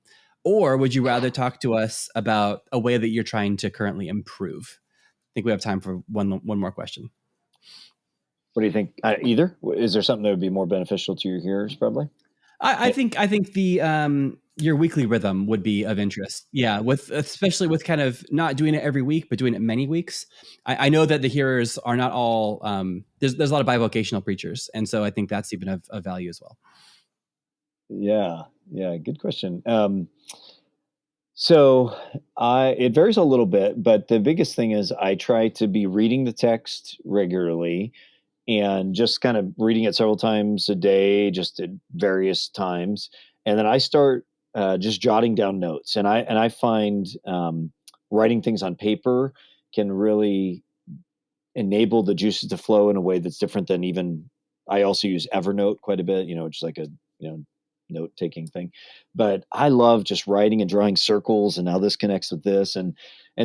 or would you rather talk to us about a way that you're trying to currently improve? I think we have time for one more question. What do you think? Either? Is there something that would be more beneficial to your hearers? Probably. I think the your weekly rhythm would be of interest. Yeah, especially with kind of not doing it every week, but doing it many weeks. I know that the hearers are not all. There's a lot of bivocational preachers, and so I think that's even of value as well. Yeah, good question. So it varies a little bit, but the biggest thing is I try to be reading the text regularly and just kind of reading it several times a day, just at various times. And then I start just jotting down notes. And I find writing things on paper can really enable the juices to flow in a way that's different than even. I also use Evernote quite a bit, just like a note taking thing. But I love just writing and drawing circles and how this connects with this. And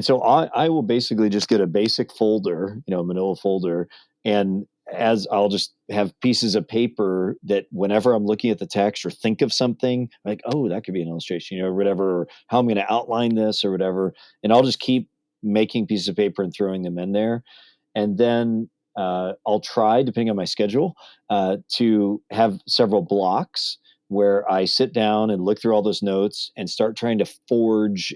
so I will basically just get a basic folder, a manila folder, and as I'll just have pieces of paper that whenever I'm looking at the text or think of something like, oh, that could be an illustration, or whatever, or how I'm going to outline this or whatever. And I'll just keep making pieces of paper and throwing them in there. And then I'll try, depending on my schedule, to have several blocks where I sit down and look through all those notes and start trying to forge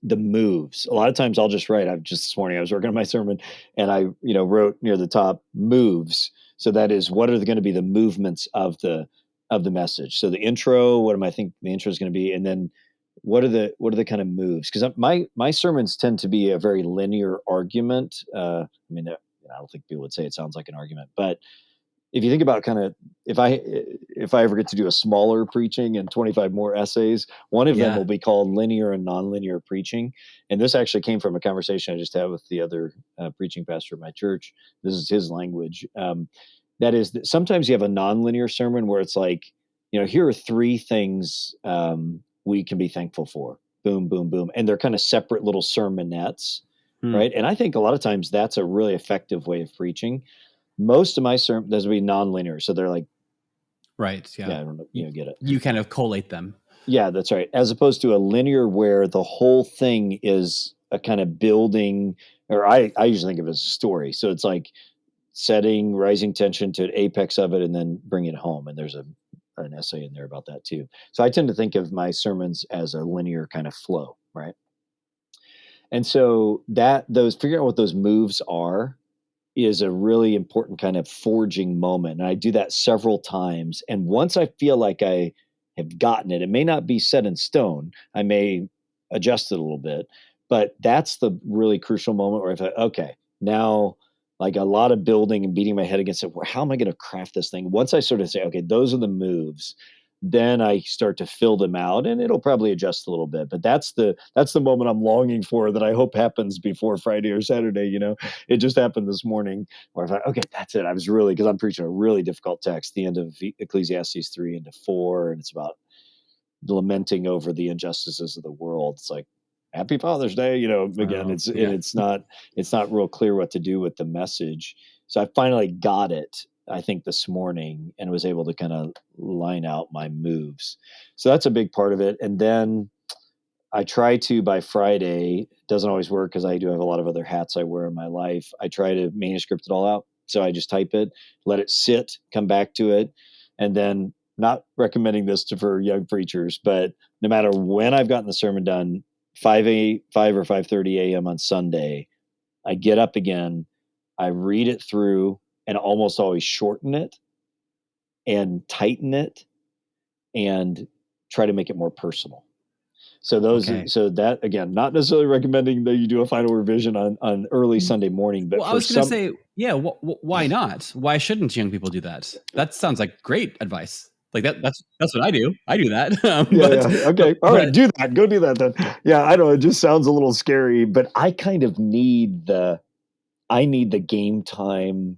the moves. A lot of times I'll just write. This morning I was working on my sermon and I wrote near the top moves. So that is, what are going to be the movements of the message? So the intro, what am I think the intro is going to be, and then what are the kind of moves? Because my sermons tend to be a very linear argument. I don't think people would say it sounds like an argument, but if you think about kind of, if I ever get to do a smaller preaching and 25 more essays, one of them will be called linear and nonlinear preaching. And this actually came from a conversation I just had with the other preaching pastor at my church. This is his language. That is that sometimes you have a nonlinear sermon where it's like, here are three things we can be thankful for. Boom, boom, boom. And they're kind of separate little sermonettes, right? And I think a lot of times that's a really effective way of preaching. Most of my sermons, those would be nonlinear. So they're like, right. Yeah. I don't know. Get it. You kind of collate them. Yeah, that's right. As opposed to a linear where the whole thing is a kind of building, or I usually think of it as a story. So it's like setting, rising tension to an apex of it, and then bring it home. And there's an essay in there about that too. So I tend to think of my sermons as a linear kind of flow, right? And so figuring out what those moves are is a really important kind of forging moment. And I do that several times. And once I feel like I have gotten it, it may not be set in stone. I may adjust it a little bit, but that's the really crucial moment where I thought, okay, now like a lot of building and beating my head against it. How am I going to craft this thing? Once I sort of say, okay, those are the moves, then I start to fill them out, and it'll probably adjust a little bit. But that's the moment I'm longing for, that I hope happens before Friday or Saturday. It just happened this morning where I thought, okay, that's it. I was really, because I'm preaching a really difficult text, the end of Ecclesiastes 3 into 4, and it's about lamenting over the injustices of the world. It's like, Happy Father's Day, again, Oh, it's and yeah. it's not real clear what to do with the message. So I finally got it, I think, this morning, and was able to kind of line out my moves. So that's a big part of it. And then I try to, by Friday, it doesn't always work because I do have a lot of other hats I wear in my life. I try to manuscript it all out. So I just type it, let it sit, come back to it, and then, not recommending this for young preachers, but no matter when I've gotten the sermon done, 5 or 5:30 a.m. on Sunday, I get up again, I read it through, and almost always shorten it and tighten it and try to make it more personal. Okay. So that, again, not necessarily recommending that you do a final revision on early Sunday morning, but Well, I for was going to some, say, yeah, why not? Why shouldn't young people do that? That sounds like great advice. Like that's what I do. I do that. yeah, But yeah, okay, all right, but do that. Go do that then. Yeah, I know it just sounds a little scary, but I kind of need the game time,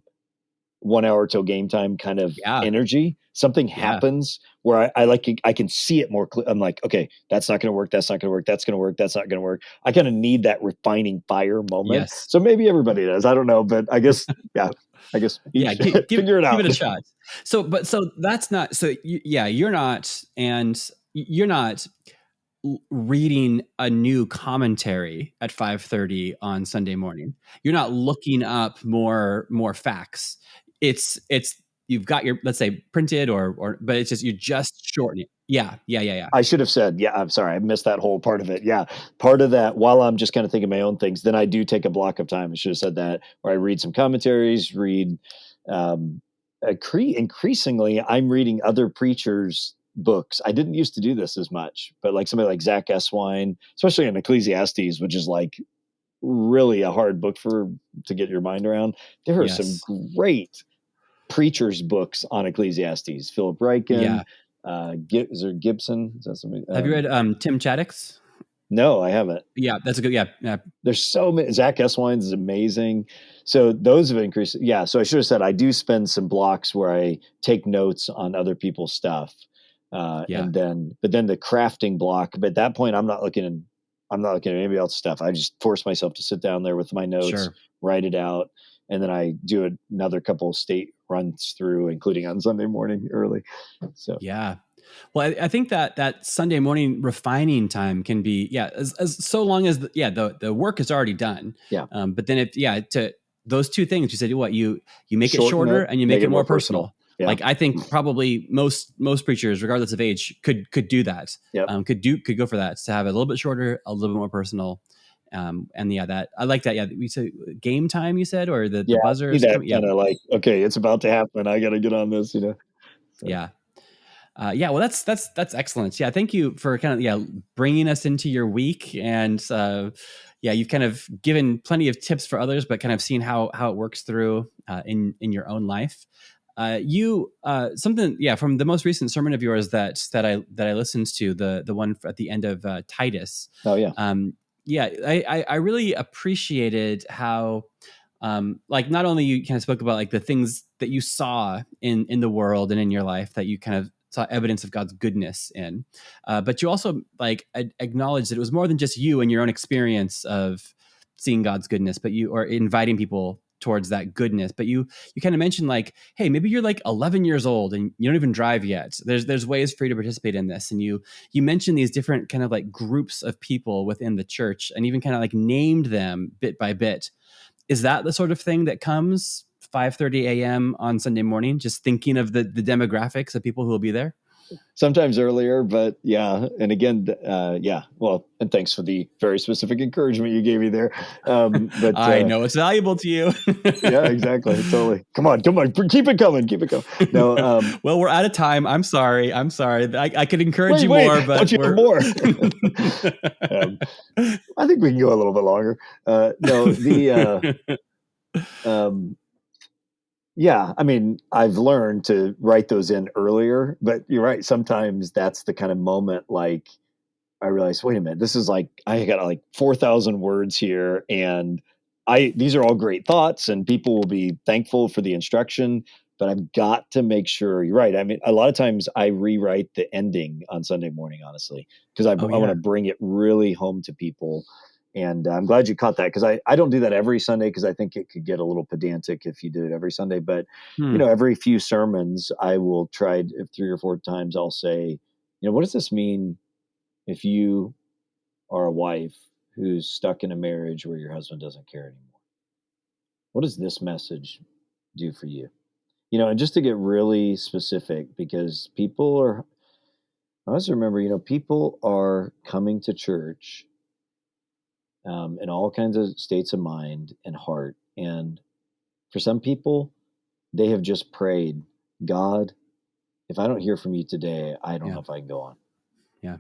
1 hour till game time kind of yeah, energy. Something yeah, happens where I can see it more clear. I'm like, okay, that's not going to work. That's not going to work. That's going to work. That's not going to work. I kind of need that refining fire moment. yes. So maybe everybody does. I don't know, but I guess, yeah, I guess Yeah, each figure it give out. it a shot. So that's not so yeah, you're not and you're not reading a new commentary at 5:30 on Sunday morning. You're not looking up more facts. It's you've got your, let's say, printed or but it's just you're just shortening. Yeah, yeah, yeah, yeah. I should have said, yeah, I'm sorry. I missed that whole part of it. Yeah. Part of that, while I'm just kind of thinking my own things, then I do take a block of time. I should have said that, where I read some commentaries, um, increasingly, I'm reading other preachers' books. I didn't used to do this as much, but like somebody like Zach Eswine, especially in Ecclesiastes, which is like really a hard book to get your mind around. There are some Yes. great preachers' books on Ecclesiastes. Philip Ryken, Yeah. is there Gibson? Is that something? Have you read Tim Chaddock's? No, I haven't. Yeah, that's a good, yeah, yeah. There's so many. Zach Eswines is amazing. So those have increased. Yeah. So I should have said, I do spend some blocks where I take notes on other people's stuff, Yeah. but then the crafting block. But at that point, I'm not looking at anybody else's stuff. I just force myself to sit down there with my notes, Sure. write it out, and then I do another couple of state runs through, including on Sunday morning early. So Yeah. Well, I think that Sunday morning refining time can be, yeah, as so long as the work is already done. yeah, But then if to those two things you said, what you make it shorten shorter it, and you make make it it more more personal. personal. Yeah. Like I think probably most preachers, regardless of age, could do that. Yep. Could go for that, to have it a little bit shorter, a little bit more personal. And yeah, that I like that. Yeah, we said game time. You said, or the Yeah, I need buzzers that coming. Yeah, kind of like, okay, it's about to happen. I got to get on this. So, yeah. Yeah, well, that's excellent. Yeah, thank you for kind of bringing us into your week, and yeah, you've kind of given plenty of tips for others, but kind of seeing how it works through in your own life. You something from the most recent sermon of yours that I listened to, the one at the end of Titus. oh yeah, Yeah, I really appreciated how like not only you kind of spoke about like the things that you saw in the world and in your life that you kind of saw evidence of God's goodness in, but you also like acknowledged that it was more than just you and your own experience of seeing God's goodness, but you are inviting people towards that goodness. But you kind of mentioned like, hey, maybe you're like 11 years old and you don't even drive yet. There's ways for you to participate in this, and you mentioned these different kind of like groups of people within the church, and even kind of like named them bit by bit. Is that the sort of thing that comes 5:30 a.m. on Sunday morning? Just thinking of the demographics of people who will be there. sometimes earlier, but yeah. And again, yeah. Well, and thanks for the very specific encouragement you gave me there. But I know it's valuable to you. yeah, exactly, totally. Come on, keep it coming, keep it coming. No, Well, we're out of time. I'm sorry. I could encourage wait, you wait, more, but don't you have we're. more? um, I think we can go a little bit longer. No, Um, yeah, I mean, I've learned to write those in earlier, but you're right. Sometimes that's the kind of moment like I realized, wait a minute, this is like I got like 4,000 words here, and I these are all great thoughts, and people will be thankful for the instruction. But I've got to make sure you're right. I mean, a lot of times I rewrite the ending on Sunday morning, honestly, because Oh I want yeah. to bring it really home to people. And I'm glad you caught that because I don't do that every Sunday because I think it could get a little pedantic if you did it every Sunday. But Hmm. every few sermons, I will try 3 or 4 times. I'll say, what does this mean if you are a wife who's stuck in a marriage where your husband doesn't care anymore? What does this message do for you? And just to get really specific, because I always remember, people are coming to church in all kinds of states of mind and heart. And for some people, they have just prayed, God, if I don't hear from you today, I don't Yeah. know if I can go on. Yeah.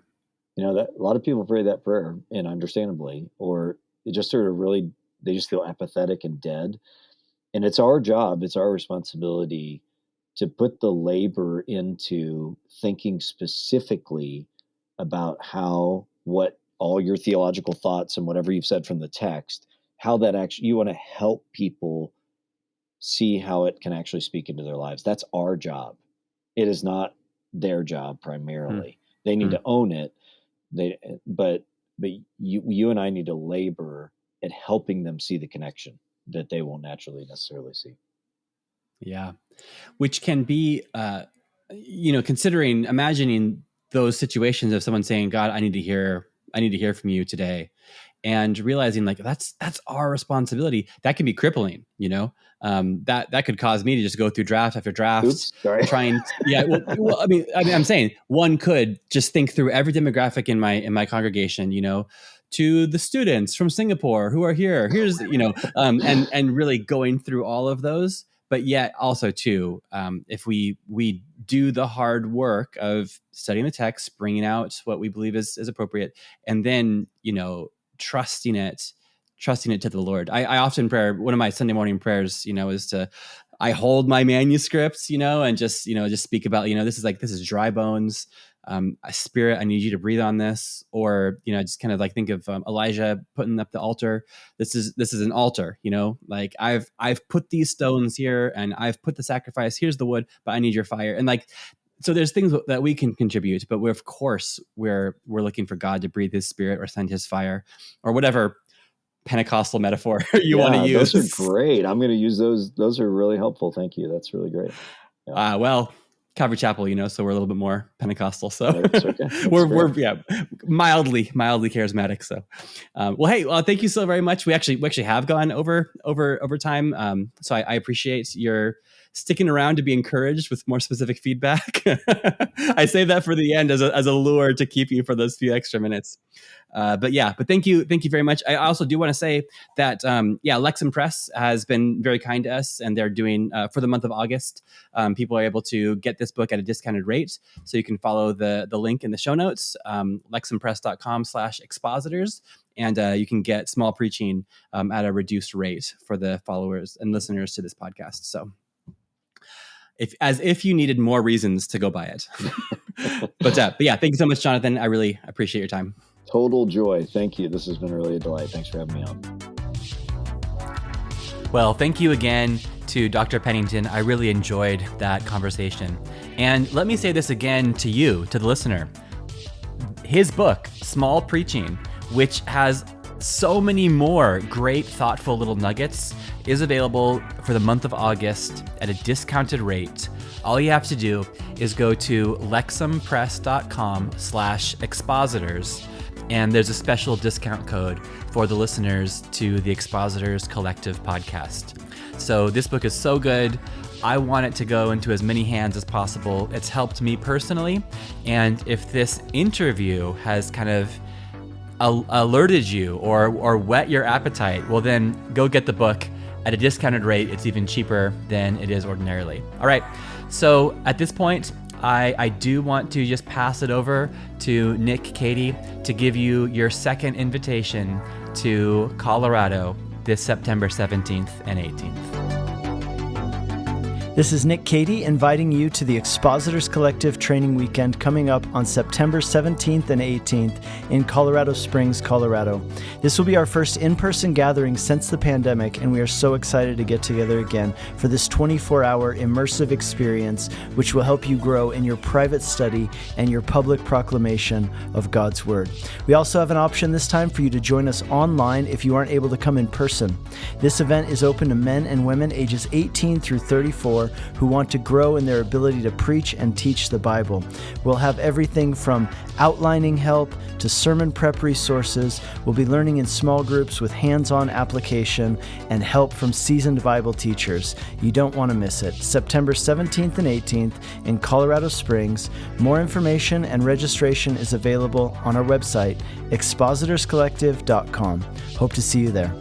That a lot of people pray that prayer, and understandably, or it just sort of really, they just feel apathetic and dead. And it's our job, it's our responsibility to put the labor into thinking specifically about how what all your theological thoughts and whatever you've said from the text, how that actually you want to help people see how it can actually speak into their lives. That's our job. It is not their job Hmm. primarily. They need Hmm. to own it. But you and I need to labor at helping them see the connection that they won't naturally necessarily see. Yeah. Which can be, imagining those situations of someone saying, God, I need to hear from you today. And realizing like that's our responsibility. That can be crippling, that could cause me to just go through draft after draft, Oops, sorry. trying. Yeah, well, I'm saying one could just think through every demographic in my congregation, to the students from Singapore who are here. Here's, and really going through all of those. But yet also too, if we do the hard work of studying the text, bringing out what we believe is appropriate, and then trusting it to the Lord. I often pray, one of my Sunday morning prayers, is to, I hold my manuscripts, and just speak about, this is dry bones. A Spirit, I need you to breathe on this. Or, just kind of like think of Elijah putting up the altar. This is an altar, like I've put these stones here and I've put the sacrifice, here's the wood, but I need your fire. And like, so there's things that we can contribute, but of course we're looking for God to breathe his Spirit or send his fire or whatever Pentecostal metaphor you want to Yeah, those are use. great. I'm going to use those. Those are really helpful. Thank you. That's really great. Yeah, Well, Calvary Chapel, so we're a little bit more Pentecostal. So that's okay. That's we're fair. yeah, mildly charismatic. So, well, hey, thank you so very much. We actually have gone over time. So I appreciate your sticking around to be encouraged with more specific feedback. I save that for the end as a lure to keep you for those few extra minutes. But thank you very much. I also do want to say that Lexham Press has been very kind to us, and they're doing for the month of August. People are able to get this book at a discounted rate, so you can follow the link in the show notes, lexhampress.com/expositors, and you can get small preaching at a reduced rate for the followers and listeners to this podcast. So, if you needed more reasons to go buy it. But yeah, thank you so much, Jonathan. I really appreciate your time. Total joy. Thank you. This has been really a delight. Thanks for having me on. Well, thank you again to Dr. Pennington. I really enjoyed that conversation. And let me say this again to you, to the listener. His book, Small Preaching, which has so many more great, thoughtful little nuggets, is available for the month of August at a discounted rate. All you have to do is go to lexhampress.com/expositors, and there's a special discount code for the listeners to the Expositors Collective podcast. So this book is so good. I want it to go into as many hands as possible. It's helped me personally. And if this interview has kind of alerted you or whet your appetite, well, then go get the book at a discounted rate. It's even cheaper than it is ordinarily. All right. So at this point, I do want to just pass it over to Nick Cady to give you your second invitation to Colorado this September 17th and 18th. This is Nick Cady inviting you to the Expositors Collective Training Weekend coming up on September 17th and 18th in Colorado Springs, Colorado. This will be our first in-person gathering since the pandemic, and we are so excited to get together again for this 24-hour immersive experience, which will help you grow in your private study and your public proclamation of God's Word. We also have an option this time for you to join us online if you aren't able to come in person. This event is open to men and women ages 18 through 34 who want to grow in their ability to preach and teach the Bible. We'll have everything from outlining help to sermon prep resources. We'll be learning in small groups with hands-on application and help from seasoned Bible teachers. You don't want to miss it. September 17th and 18th in Colorado Springs. More information and registration is available on our website, expositorscollective.com. Hope to see you there.